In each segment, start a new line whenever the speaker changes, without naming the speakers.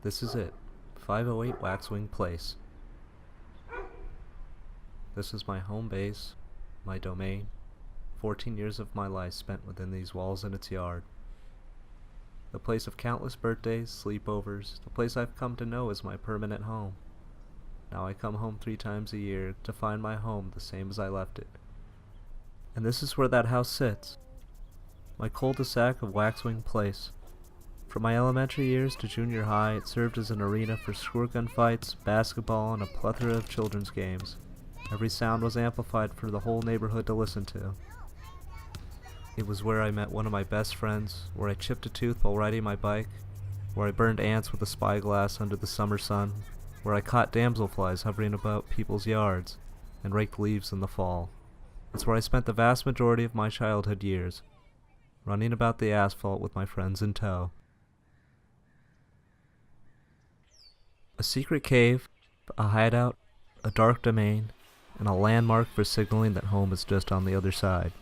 This is it. 508 Waxwing Place. This is my home base, my domain. 14 years of my life spent within these walls and its yard. The place of countless birthdays, sleepovers, the place I've come to know as my permanent home. Now I come home 3 times a year to find my home the same as I left it. And this is where that house sits. My cul-de-sac of Waxwing Place. From my elementary years to junior high, it served as an arena for squirt gun fights, basketball, and a plethora of children's games. Every sound was amplified for the whole neighborhood to listen to. It was where I met one of my best friends, where I chipped a tooth while riding my bike, where I burned ants with a spyglass under the summer sun, where I caught damselflies hovering about people's yards, and raked leaves in the fall. It's where I spent the vast majority of my childhood years, running about the asphalt with my friends in tow. A secret cave, a hideout, a dark domain, and a landmark for signaling that home is just on the other side.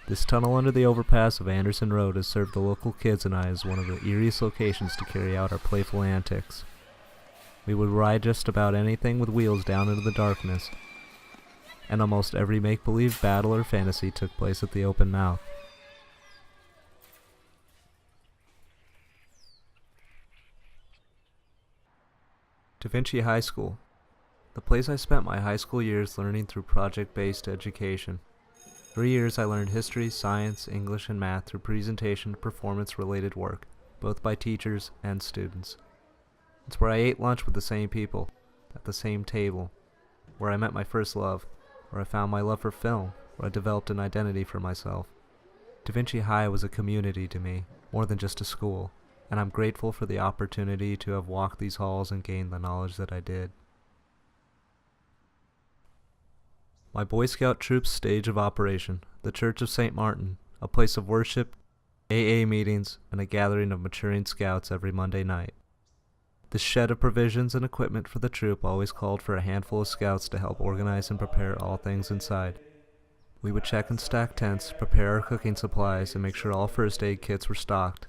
This tunnel under the overpass of Anderson Road has served the local kids and I as one of the eeriest locations to carry out our playful antics. We would ride just about anything with wheels down into the darkness, and almost every make-believe battle or fantasy took place at the open mouth. Da Vinci High School, the place I spent my high school years learning through project-based education. 3 years I learned history, science, English, and math through presentation and performance-related work, both by teachers and students. It's where I ate lunch with the same people, at the same table, where I met my first love, where I found my love for film, where I developed an identity for myself. Da Vinci High was a community to me, more than just a school, and I'm grateful for the opportunity to have walked these halls and gained the knowledge that I did. My Boy Scout troop's stage of operation, the Church of St. Martin, a place of worship, AA meetings, and a gathering of maturing scouts every Monday night. The shed of provisions and equipment for the troop always called for a handful of scouts to help organize and prepare all things inside. We would check and stack tents, prepare our cooking supplies, and make sure all first aid kits were stocked.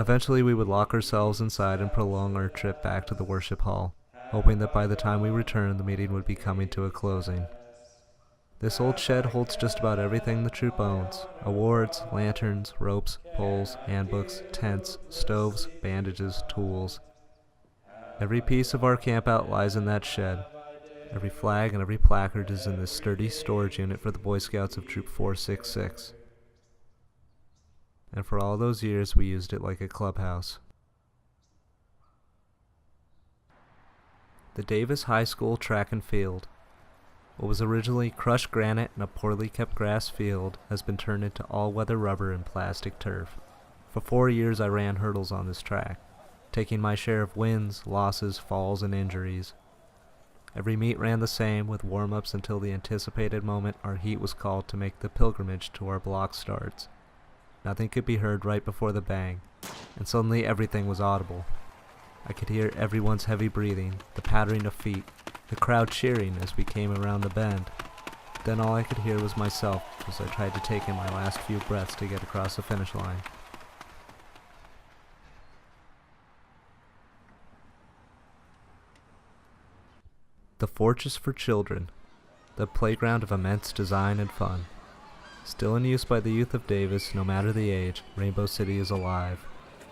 Eventually we would lock ourselves inside and prolong our trip back to the worship hall, hoping that by the time we returned the meeting would be coming to a closing. This old shed holds just about everything the troop owns: awards, lanterns, ropes, poles, handbooks, tents, stoves, bandages, tools. Every piece of our campout lies in that shed. Every flag and every placard is in this sturdy storage unit for the Boy Scouts of Troop 466. And for all those years we used it like a clubhouse. The Davis High School track and field. What was originally crushed granite and a poorly kept grass field has been turned into all-weather rubber and plastic turf. For 4 years I ran hurdles on this track, taking my share of wins, losses, falls, and injuries. Every meet ran the same, with warm-ups until the anticipated moment our heat was called to make the pilgrimage to our block starts. Nothing could be heard right before the bang, and suddenly everything was audible. I could hear everyone's heavy breathing, the pattering of feet, the crowd cheering as we came around the bend. Then all I could hear was myself as I tried to take in my last few breaths to get across the finish line. The Fortress for Children, the playground of immense design and fun. Still in use by the youth of Davis, no matter the age, Rainbow City is alive.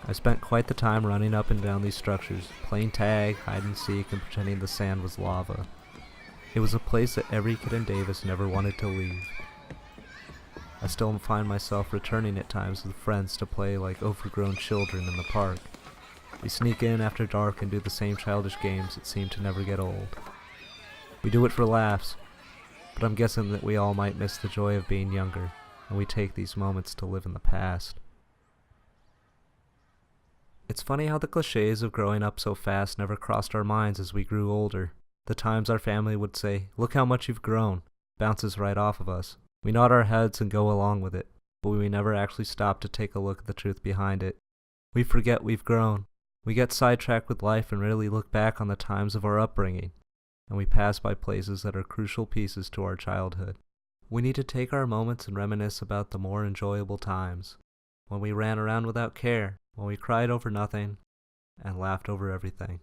I spent quite the time running up and down these structures, playing tag, hide and seek, and pretending the sand was lava. It was a place that every kid in Davis never wanted to leave. I still find myself returning at times with friends to play like overgrown children in the park. We sneak in after dark and do the same childish games that seem to never get old. We do it for laughs, but I'm guessing that we all might miss the joy of being younger, and we take these moments to live in the past. It's funny how the cliches of growing up so fast never crossed our minds as we grew older. The times our family would say, "Look how much you've grown," bounces right off of us. We nod our heads and go along with it, but we never actually stop to take a look at the truth behind it. We forget we've grown. We get sidetracked with life and rarely look back on the times of our upbringing, and we pass by places that are crucial pieces to our childhood. We need to take our moments and reminisce about the more enjoyable times, when we ran around without care, when we cried over nothing, and laughed over everything.